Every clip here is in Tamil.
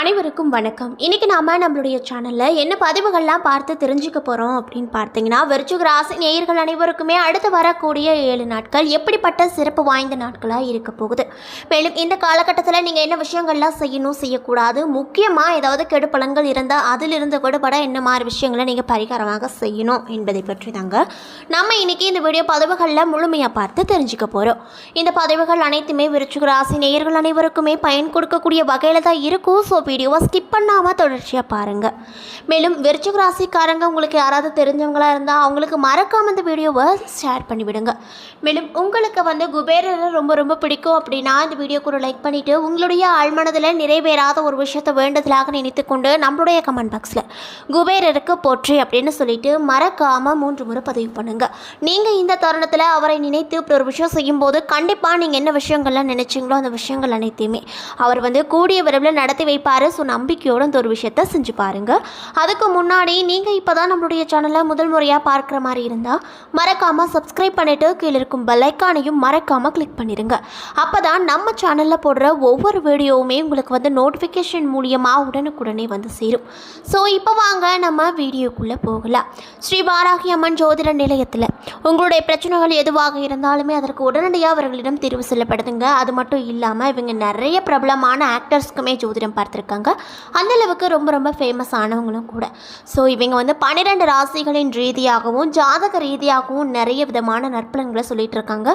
அனைவருக்கும் வணக்கம். இன்றைக்கி நாம் நம்மளுடைய சேனலில் என்ன பதிவுகள்லாம் பார்த்து தெரிஞ்சுக்க போகிறோம் அப்படின்னு பார்த்தீங்கன்னா, விருச்சிக ராசி நேயர்கள் அனைவருக்குமே அடுத்து வரக்கூடிய 7 நாட்கள் எப்படிப்பட்ட சிறப்பு வாய்ந்த நாட்களாக இருக்க போகுது. மேலும் இந்த காலகட்டத்தில் நீங்கள் என்ன விஷயங்கள்லாம் செய்யணும் செய்யக்கூடாது, முக்கியமாக ஏதாவது கெடு பலன்கள் இருந்தால் அதிலிருந்து விடுபட என்ன மாதிரி விஷயங்களை நீங்கள் பரிகாரமாக செய்யணும் என்பதை பற்றி தாங்க நம்ம இன்றைக்கி இந்த வீடியோ பதிவுகளில் முழுமையாக பார்த்து தெரிஞ்சுக்க போகிறோம். இந்த பதிவுகள் அனைத்துமே விருச்சிக ராசி நேயர்கள் அனைவருக்குமே பயன் கொடுக்கக்கூடிய வகையில் தான் இருக்கும். ஸோ வீடியோவை ஸ்கிப் பண்ணாமல் தொடர்ச்சியாக பாருங்கள். மேலும் விருச்சிக ராசிக்காரங்க உங்களுக்கு யாராவது தெரிஞ்சவங்களாக இருந்தால் அவங்களுக்கு மறக்காமல் இந்த வீடியோவை ஷேர் பண்ணிவிடுங்க. மேலும் உங்களுக்கு குபேரரை ரொம்ப ரொம்ப பிடிக்கும் அப்படின்னா இந்த வீடியோக்கு ஒரு லைக் பண்ணிவிட்டு உங்களுடைய ஆழ்மனதில் நிறைவேறாத ஒரு விஷயத்தை வேண்டதிலாக நினைத்து கொண்டு நம்மளுடைய கமெண்ட் பாக்ஸில் குபேரருக்கு போற்றி அப்படின்னு சொல்லிட்டு மறக்காமல் 3 முறை பதிவு பண்ணுங்கள். நீங்கள் இந்த தருணத்தில் அவரை நினைத்து இப்படி ஒரு விஷயம் செய்யும்போது கண்டிப்பாக நீங்கள் என்ன விஷயங்கள்லாம் நினைச்சிங்களோ அந்த விஷயங்கள் அனைத்தையுமே அவர் கூடிய விரைவில் நடத்தி வைப்பார். ஸோ நம்பிக்கையோடு இந்த ஒரு விஷயத்தை செஞ்சு பாருங்கள். அதுக்கு முன்னாடி நீங்கள் இப்போ தான் நம்மளுடைய சேனலை முதல் முறையாக பார்க்குற மாதிரி இருந்தால் மறக்காமல் சப்ஸ்கிரைப் பண்ணிவிட்டு கீழே இருக்கும் பெல் ஐக்கானையும் மறக்காமல் கிளிக் பண்ணிடுங்க. அப்போ தான் நம்ம சேனலில் போடுற ஒவ்வொரு வீடியோவுமே உங்களுக்கு நோட்டிஃபிகேஷன் மூலியமாக உடனுக்குடனே சேரும். ஸோ இப்போ வாங்க நம்ம வீடியோக்குள்ளே போகலாம். ஸ்ரீ வாராகி அம்மன் ஜோதிட நிலையத்தில் உங்களுடைய பிரச்சனைகள் எதுவாக இருந்தாலுமே அதற்கு உடனடியாக அவர்களிடம் தீர்வு செல்லப்படுதுங்க. அது மட்டும் இல்லாமல் இவங்க நிறைய பிரபலமான ஆக்டர்ஸ்க்குமே ஜோதிடம் பார்த்துருக்காங்க. அந்தளவுக்கு ரொம்ப ரொம்ப ஃபேமஸ் ஆனவங்களும் கூட. ஸோ இவங்க 12 ராசிகளின் ரீதியாகவும் ஜாதக ரீதியாகவும் நிறைய விதமான நற்பலன்களை சொல்லிட்டு இருக்காங்க.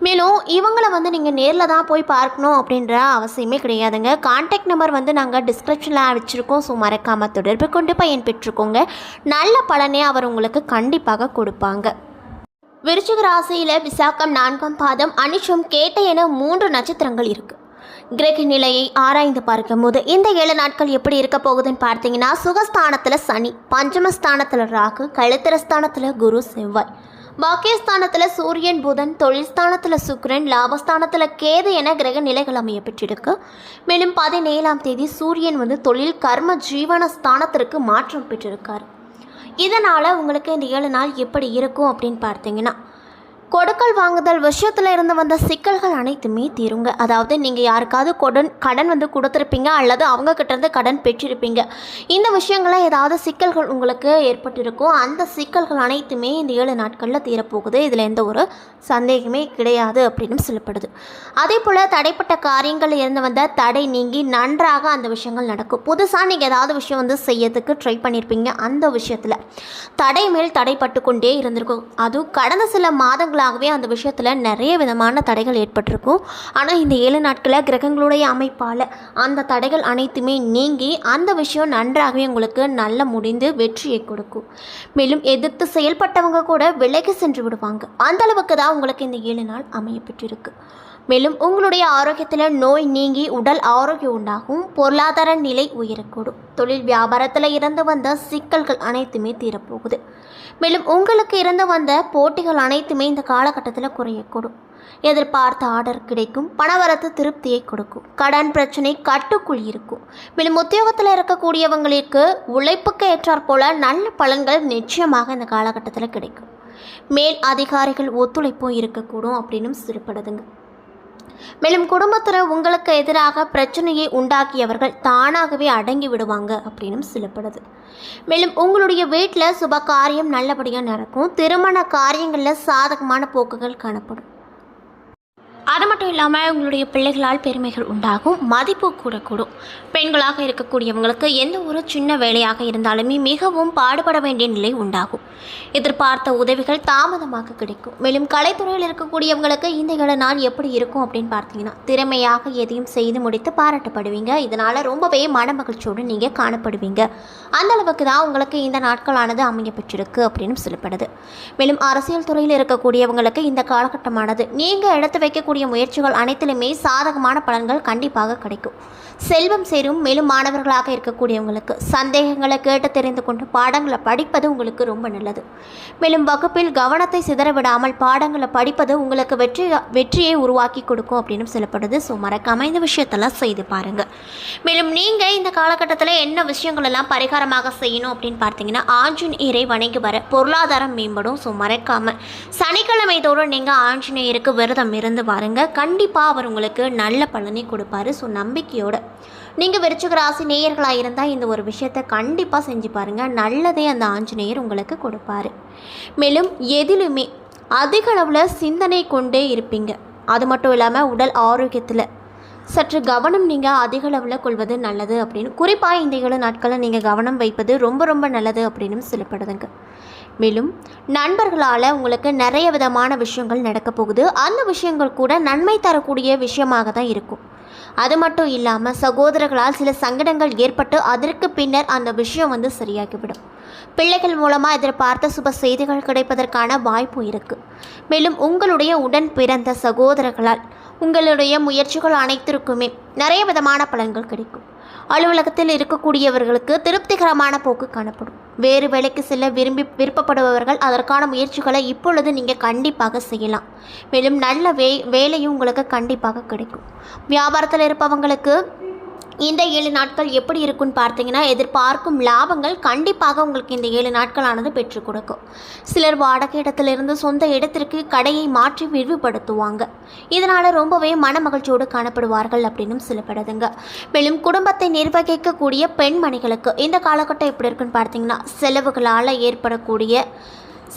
மேலும் இவங்களை நீங்கள் நேரில் தான் போய் பார்க்கணும் அப்படின்ற அவசியமே கிடையாதுங்க. கான்டாக்ட் நம்பர் நாங்கள் டிஸ்கிரிப்ஷனில் வச்சுருக்கோம். ஸோ மறக்காமல் தொடர்பு கொண்டு பயன் பெற்றுக்கோங்க. நல்ல பலனே அவர் உங்களுக்கு கண்டிப்பாக கொடுப்பாங்க. விருச்சிக ராசியில் விசாகம் 4ஆம் பாதம், அனிஷம், கேட்டை என 3 நட்சத்திரங்கள் இருக்குது. கிரக நிலையை ஆராய்ந்து பார்க்கும்போது இந்த 7 நாட்கள் எப்படி இருக்க போகுதுன்னு பார்த்தீங்கன்னா, சுகஸ்தானத்தில் சனி, பஞ்சமஸ்தானத்தில் ராகு, கழுத்திரஸ்தானத்தில் குரு, செவ்வாய், பாக்கியஸ்தானத்தில் சூரியன், புதன், தொழில் ஸ்தானத்தில் சுக்கிரன், லாபஸ்தானத்தில் கேது என கிரக நிலைகள் அமைய பெற்றிருக்கு. மேலும் 17ஆம் தேதி சூரியன் தொழில் கர்ம ஜீவன ஸ்தானத்திற்கு மாற்றம் பெற்றிருக்கார். இதனால் உங்களுக்கு இந்த 7 நாள் எப்படி இருக்கும் அப்படின்னு பார்த்தீங்கன்னா, கொடுக்கல் வாங்குதல் விஷயத்தில் இருந்து வந்த சிக்கல்கள் அனைத்துமே தீருங்க. அதாவது நீங்கள் யாருக்காவது கடன் கொடுத்துருப்பீங்க அல்லது அவங்கக்கிட்டேருந்து கடன் பெற்றிருப்பீங்க. இந்த விஷயங்களில் ஏதாவது சிக்கல்கள் உங்களுக்கு ஏற்பட்டிருக்கும். அந்த சிக்கல்கள் அனைத்துமே இந்த 7 நாட்களில் தீரப்போகுது. இதில் எந்த ஒரு சந்தேகமே கிடையாது அப்படின்னு சொல்லப்படுது. அதே போல் தடைப்பட்ட காரியங்கள் இருந்து வந்த தடை நீங்கி நன்றாக அந்த விஷயங்கள் நடக்கும். புதுசாக நீங்கள் ஏதாவது விஷயம் செய்யறதுக்கு ட்ரை பண்ணியிருப்பீங்க. அந்த விஷயத்தில் தடை மேல் தடைப்பட்டு கொண்டே இருந்திருக்கும். அதுவும் கடந்த சில மாதங்கள் அந்த விஷயத்தில் நிறைய விதமான தடைகள் ஏற்பட்டிருக்கும். ஆனால் இந்த 7 நாட்களில் கிரகங்களுடைய அமைப்பால் அந்த தடைகள் அனைத்துமே நீங்கி அந்த விஷயம் நன்றாகவே உங்களுக்கு நல்ல முடிந்து வெற்றியை கொடுக்கும். மேலும் எதிர்த்து செயல்பட்டவங்க கூட விலகி சென்று விடுவாங்க. அந்த அளவுக்கு தான் உங்களுக்கு இந்த 7 நாள் அமைய பெற்றிருக்கு. மேலும் உங்களுடைய ஆரோக்கியத்தில் நோய் நீங்கி உடல் ஆரோக்கியம் உண்டாகும். பொருளாதார நிலை உயரக்கூடும். தொழில் வியாபாரத்தில் இருந்து வந்த சிக்கல்கள் அனைத்துமே தீரப்போகுது. மேலும் உங்களுக்கு இருந்து வந்த போட்டிகள் அனைத்துமே இந்த காலகட்டத்தில் குறையக்கூடும். எதிர்பார்த்த ஆர்டர் கிடைக்கும். பணவரத்து திருப்தியை கொடுக்கும். கடன் பிரச்சனை கட்டுக்குள் இருக்கும். மேலும் உத்தியோகத்தில் இருக்கக்கூடியவங்களுக்கு உழைப்புக்கு ஏற்றாற் போல நல்ல பலன்கள் நிச்சயமாக இந்த காலகட்டத்தில் கிடைக்கும். மேல் அதிகாரிகள் ஒத்துழைப்பும் இருக்கக்கூடும் அப்படின்னு சொல்லப்படுதுங்க. மேலும் குடும்பத்தில் உங்களுக்கு எதிராக பிரச்சனையை உண்டாக்கியவர்கள் தானாகவே அடங்கி விடுவாங்க அப்படின்னு சொல்லப்படுது. மேலும் உங்களுடைய வீட்டில் சுப காரியம் நல்லபடியாக நடக்கும். திருமண காரியங்களில் சாதகமான போக்குகள் காணப்படும். அது மட்டும் இல்லாமல் உங்களுடைய பிள்ளைகளால் பெருமைகள் உண்டாகும். மதிப்பு கூடக்கூடும். பெண்களாக இருக்கக்கூடியவங்களுக்கு எந்த ஒரு சின்ன வேலையாக இருந்தாலுமே மிகவும் பாடுபட வேண்டிய நிலை உண்டாகும். எதிர்பார்த்த உதவிகள் தாமதமாக கிடைக்கும். மேலும் கலைத்துறையில் இருக்கக்கூடியவங்களுக்கு இந்த 7 நாள் எப்படி இருக்கும் அப்படின்னு பார்த்தீங்கன்னா, திறமையாக எதையும் செய்து முடித்து பாராட்டப்படுவீங்க. இதனால் ரொம்பவே மன மகிழ்ச்சியோடு நீங்கள் காணப்படுவீங்க. அந்த அளவுக்கு தான் உங்களுக்கு இந்த நாட்களானது அமைய பெற்றிருக்கு அப்படின்னு சொல்லப்படுது. மேலும் அரசியல் துறையில் இருக்கக்கூடியவங்களுக்கு இந்த காலகட்டமானது நீங்கள் எடுத்து வைக்கக்கூடிய முயற்சிகள் அனைத்திலுமே சாதகமான பலன்கள் கண்டிப்பாக கிடைக்கும். செல்வம் சேரும். மேலும் மாணவர்களாக இருக்கக்கூடியவங்களுக்கு சந்தேகங்களை கேட்டு தெரிந்து கொண்டு பாடங்களை படிப்பது உங்களுக்கு ரொம்ப நல்லது. மேலும் வகுப்பில் கவனத்தை சிதறவிடாமல் பாடங்களை படிப்பது உங்களுக்கு வெற்றியை உருவாக்கி கொடுக்கும் அப்படின்னு சொல்லப்படுது. ஸோ மறக்காமல் இந்த விஷயத்தெல்லாம் செய்து பாருங்கள். மேலும் நீங்கள் இந்த காலகட்டத்தில் என்ன விஷயங்கள் எல்லாம் பரிகாரமாக செய்யணும் அப்படின்னு பார்த்தீங்கன்னா, ஆஞ்சநேயரை வணங்கி வர பொருளாதாரம் மேம்படும். ஸோ மறக்காமல் சனிக்கிழமை தோறும் நீங்கள் ஆஞ்சநேயருக்கு விரதம் இருந்து பாருங்கள். கண்டிப்பாக அவர் உங்களுக்கு நல்ல பலனை கொடுப்பாரு. ஸோ நம்பிக்கையோடு நீங்கள் விருச்சிக ராசி நேயர்களாக இருந்தால் இந்த ஒரு விஷயத்தை கண்டிப்பாக செஞ்சு பாருங்கள். நல்லதே அந்த ஆஞ்சநேயர் உங்களுக்கு கொடுப்பாரு. மேலும் எதிலுமே அதிக அளவில் சிந்தனை கொண்டே இருப்பீங்க. அது மட்டும் இல்லாமல் உடல் ஆரோக்கியத்தில் சற்று கவனம் நீங்கள் அதிக அளவில் கொள்வது நல்லது அப்படின்னு, குறிப்பாக இந்த 7 நாட்களில் நீங்கள் கவனம் வைப்பது ரொம்ப ரொம்ப நல்லது அப்படின்னு சொல்லப்படுதுங்க. மேலும் நண்பர்களால் உங்களுக்கு நிறைய விதமான விஷயங்கள் நடக்க போகுது. அந்த விஷயங்கள் கூட நன்மை தரக்கூடிய விஷயமாக தான் இருக்கும். அது மட்டும் இல்லாமல் சகோதரர்களால் சில சங்கடங்கள் ஏற்பட்டு அதற்கு பின்னர் அந்த விஷயம் சரியாகிவிடும். பிள்ளைகள் மூலமாக எதிர்பார்த்த சுப செய்திகள் கிடைப்பதற்கான வாய்ப்பு இருக்குது. மேலும் உங்களுடைய உடன் பிறந்த சகோதரர்களால் உங்களுடைய முயற்சிகள் அனைத்திற்குமே நிறைய விதமான பலன்கள் கிடைக்கும். அலுவலகத்தில் இருக்கக்கூடியவர்களுக்கு திருப்திகரமான போக்கு காணப்படும். வேறு வேலைக்கு செல்ல விருப்பப்படுபவர்கள் அதற்கான முயற்சிகளை இப்பொழுது நீங்கள் கண்டிப்பாக செய்யலாம். மேலும் நல்ல வேலையும் உங்களுக்கு கண்டிப்பாக கிடைக்கும். வியாபாரத்தில் இருப்பவங்களுக்கு இந்த 7 நாட்கள் எப்படி இருக்குன்னு பார்த்தீங்கன்னா, எதிர்பார்க்கும் லாபங்கள் கண்டிப்பாக உங்களுக்கு இந்த 7 நாட்களானது பெற்றுக் கொடுக்கும். சிலர் வாடகை இடத்திலிருந்து சொந்த இடத்திற்கு கடையை மாற்றி விரிவுபடுத்துவாங்க. இதனால் ரொம்பவே மன மகிழ்ச்சியோடு காணப்படுவார்கள் அப்படின்னு சொல்லப்படுதுங்க. மேலும் குடும்பத்தை நிர்வகிக்கக்கூடிய பெண்மணிகளுக்கு இந்த காலகட்டம் எப்படி இருக்குன்னு பார்த்தீங்கன்னா, செலவுகளால் ஏற்படக்கூடிய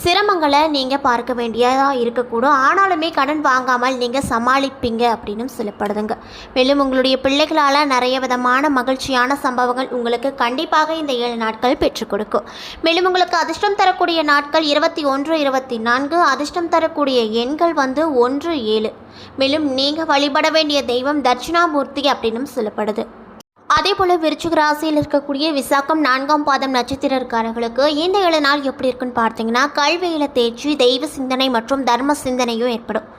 சிரமங்களை நீங்கள் பார்க்க வேண்டியதாக இருக்கக்கூடும். ஆனாலுமே கடன் வாங்காமல் நீங்கள் சமாளிப்பீங்க அப்படின்னு சொல்லப்படுதுங்க. மேலும் உங்களுடைய பிள்ளைகளால் நிறைய விதமான மகிழ்ச்சியான சம்பவங்கள் உங்களுக்கு கண்டிப்பாக இந்த 7 நாட்கள் பெற்றுக் கொடுக்கும். மேலும் உங்களுக்கு அதிர்ஷ்டம் தரக்கூடிய நாட்கள் 21, 24. அதிர்ஷ்டம் தரக்கூடிய எண்கள் 1, 7. மேலும் நீங்கள் வழிபட வேண்டிய தெய்வம் தட்சிணாமூர்த்தி அப்படின்னு சொல்லப்படுது. அதே போல் விருச்சிக ராசியில் இருக்கக்கூடிய விசாகம் 4ஆம் பாதம் நட்சத்திரக்காரர்களுக்கு இந்த 7 நாள் எப்படி இருக்குன்னு பார்த்தீங்கன்னா, கல்வியில் தேர்ச்சி, தெய்வ சிந்தனை மற்றும் தர்ம சிந்தனையும் ஏற்படும்.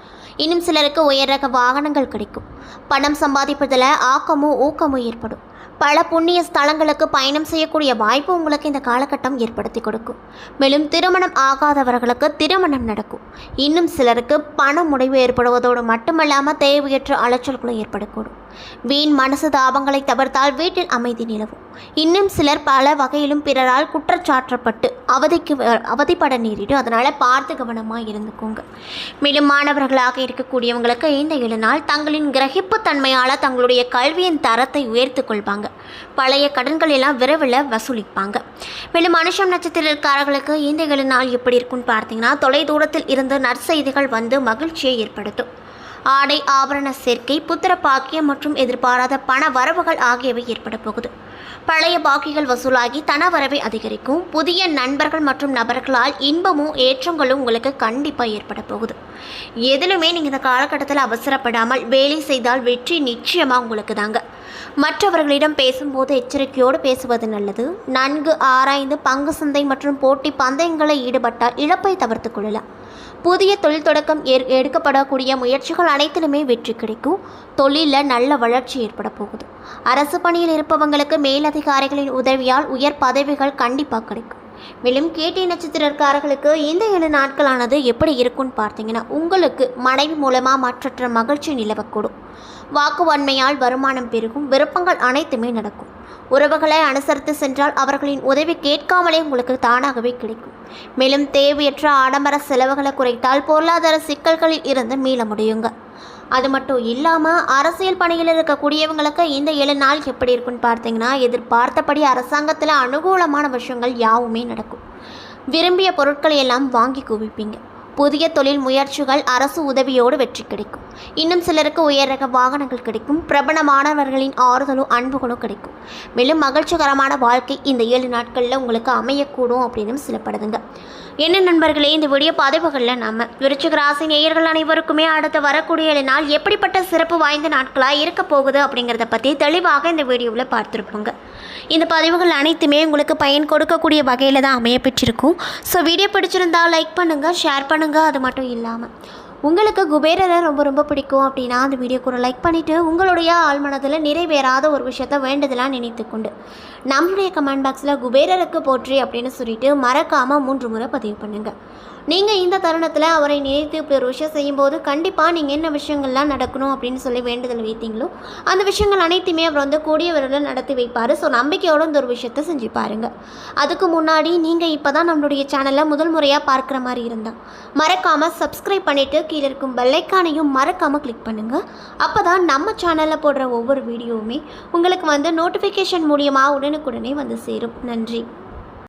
இன்னும் சிலருக்கு உயர் ரக வாகனங்கள் கிடைக்கும். பணம் சம்பாதிப்பதில் ஆக்கமும் ஊக்கமும் ஏற்படும். பல புண்ணிய ஸ்தலங்களுக்கு பயணம் செய்யக்கூடிய வாய்ப்பு உங்களுக்கு இந்த காலகட்டம் ஏற்படுத்தி கொடுக்கும். மேலும் திருமணம் ஆகாதவர்களுக்கு திருமணம் நடக்கும். இன்னும் சிலருக்கு பண முடிவு ஏற்படுவதோடு மட்டுமல்லாமல் தேவையற்ற அலைச்சல்களும் ஏற்படக்கூடும். வீண் மனசு தாபங்களை தவிர்த்தால் வீட்டில் அமைதி நிலவும். இன்னும் சிலர் பல வகையிலும் பிறரால் குற்றச்சாட்டப்பட்டு அவதிப்பட நேரிடும். அதனால் பார்த்து கவனமாக இருந்துக்கோங்க. மேலும் மாணவர்களாக இருக்கக்கூடியவங்களுக்கு இந்த 7 நாள் தங்களின் கிரகிப்பு தன்மையால் தங்களுடைய கல்வியின் தரத்தை உயர்த்து கொள்வாங்க. பழைய கடன்கள் எல்லாம் விரைவில் வசூலிப்பாங்க. மேலும் மனுஷம் நட்சத்திரக்காரர்களுக்கு இந்த 7 நாள் எப்படி இருக்குன்னு பார்த்தீங்கன்னா, தொலை தூரத்தில் இருந்து நற்செய்திகள் மகிழ்ச்சியை ஏற்படுத்தும். ஆடை ஆபரண சேர்க்கை, புத்திர பாக்கியம் மற்றும் எதிர்பாராத பண வரவுகள் ஆகியவை ஏற்பட போகுது. பழைய பாக்கிகள் வசூலாகி தனவரவை அதிகரிக்கும். புதிய நண்பர்கள் மற்றும் நபர்களால் இன்பமும் ஏற்றங்களும் உங்களுக்கு கண்டிப்பாக ஏற்பட போகுது. எதிலுமே நீங்கள் இந்த காலகட்டத்தில் அவசரப்படாமல் வேலை செய்தால் வெற்றி நிச்சயமாக உங்களுக்கு தாங்க. மற்றவர்களிடம் பேசும்போது எச்சரிக்கையோடு பேசுவது நல்லது. நன்கு ஆராய்ந்து பங்கு சந்தை மற்றும் போட்டி பந்தயங்களில் ஈடுபட்டால் இழப்பை தவிர்த்து கொள்ளலாம். புதிய தொழில் தொடக்கம் எடுக்கப்படக்கூடிய முயற்சிகள் அனைத்திலுமே வெற்றி கிடைக்கும். தொழிலில் நல்ல வளர்ச்சி ஏற்பட போகுது. அரசு பணியில் இருப்பவங்களுக்கு மேலதிகாரிகளின் உதவியால் உயர் பதவிகள் கண்டிப்பாக கிடைக்கும். மேலும் கேட்டை நட்சத்திரக்காரர்களுக்கு இந்த 7 நாட்களானது எப்படி இருக்குன்னு பார்த்தீங்கன்னா, உங்களுக்கு மனைவி மூலமாக மற்றற்ற மகிழ்ச்சி நிலவக்கூடும். வாக்குவன்மையால் வருமானம் பெருகும். விருப்பங்கள் அனைத்துமே நடக்கும். உறவுகளை அனுசரித்து சென்றால் அவர்களின் உதவி கேட்காமலே உங்களுக்கு தானாகவே கிடைக்கும். மேலும் தேவையற்ற ஆடம்பர செலவுகளை குறைத்தால் பொருளாதார சிக்கல்களில் இருந்து மீள முடியுங்க. அது மட்டும் இல்லாமல் அரசியல் பணியில் இருக்கக்கூடியவங்களுக்கு இந்த 7 நாள் எப்படி இருக்குன்னு பார்த்தீங்கன்னா, எதிர்பார்த்தபடி அரசாங்கத்தில் அனுகூலமான விஷயங்கள் யாவுமே நடக்கும். விரும்பிய பொருட்களை எல்லாம் வாங்கி குவிப்பீங்க. புதிய தொழில் முயற்சிகள் அரசு உதவியோடு வெற்றி கிடைக்கும். இன்னும் சிலருக்கு உயர் ரக வாகனங்கள் கிடைக்கும். பிரபலமானவர்களின் ஆறுதலும் அன்புகளும் கிடைக்கும். மேலும் மகிழ்ச்சிகரமான வாழ்க்கை இந்த 7 நாட்களில் உங்களுக்கு அமையக்கூடும் அப்படின்னு சொல்லப்படுதுங்க. என்ன நண்பர்களே, இந்த வீடியோ பதிவுகளில் நம்ம விருச்சிக ராசி நேயர்கள் அனைவருக்குமே அடுத்து வரக்கூடிய 7 நாள் எப்படிப்பட்ட சிறப்பு வாய்ந்த நாட்களாக இருக்க போகுது அப்படிங்கிறத பற்றி தெளிவாக இந்த வீடியோவில் பார்த்துருப்போங்க. இந்த பதிவுகள் அனைத்துமே உங்களுக்கு பயன் கொடுக்கக்கூடிய வகையில் தான் அமைய பெற்றிருக்கும். ஸோ வீடியோ பிடிச்சிருந்தால் லைக் பண்ணுங்கள், ஷேர் பண்ணுங்கள். அது மட்டும் இல்லாமல் உங்களுக்கு குபேரரை ரொம்ப ரொம்ப பிடிக்கும் அப்படின்னா அந்த வீடியோக்கு ஒரு லைக் பண்ணிவிட்டு உங்களுடைய ஆழ்மனதில் நிறைவேறாத ஒரு விஷயத்த வேண்டுதலாக நினைத்துக்கொண்டு நம்மளுடைய கமெண்ட் பாக்ஸில் குபேரருக்கு போற்றி அப்படின்னு சொல்லிட்டு மறக்காமல் 3 முறை பதிவு பண்ணுங்கள். நீங்கள் இந்த தருணத்தில் அவரை நினைத்து இப்படி ஒரு விஷயம் செய்யும்போது கண்டிப்பாக நீங்கள் என்ன விஷயங்கள்லாம் நடக்கணும் அப்படின்னு சொல்லி வேண்டுதல் வைத்தீங்களோ அந்த விஷயங்கள் அனைத்துமே அவர் வந்து கூடிய விரைவில் நடத்தி வைப்பார். ஸோ நம்பிக்கையோடு இந்த ஒரு விஷயத்தை செஞ்சு பாருங்கள். அதுக்கு முன்னாடி நீங்கள் இப்போ தான் நம்மளுடைய சேனலை முதல் முறையாக பார்க்குற மாதிரி இருந்தால் மறக்காமல் சப்ஸ்கிரைப் பண்ணிவிட்டு கீழே இருக்கும் பெல்லைக்கானையும் மறக்காமல் கிளிக் பண்ணுங்கள். அப்போ தான் நம்ம சேனலில் போடுற ஒவ்வொரு வீடியோவுமே உங்களுக்கு வந்து நோட்டிஃபிகேஷன் மூலியமாக உடனுக்குடனே வந்து சேரும். நன்றி.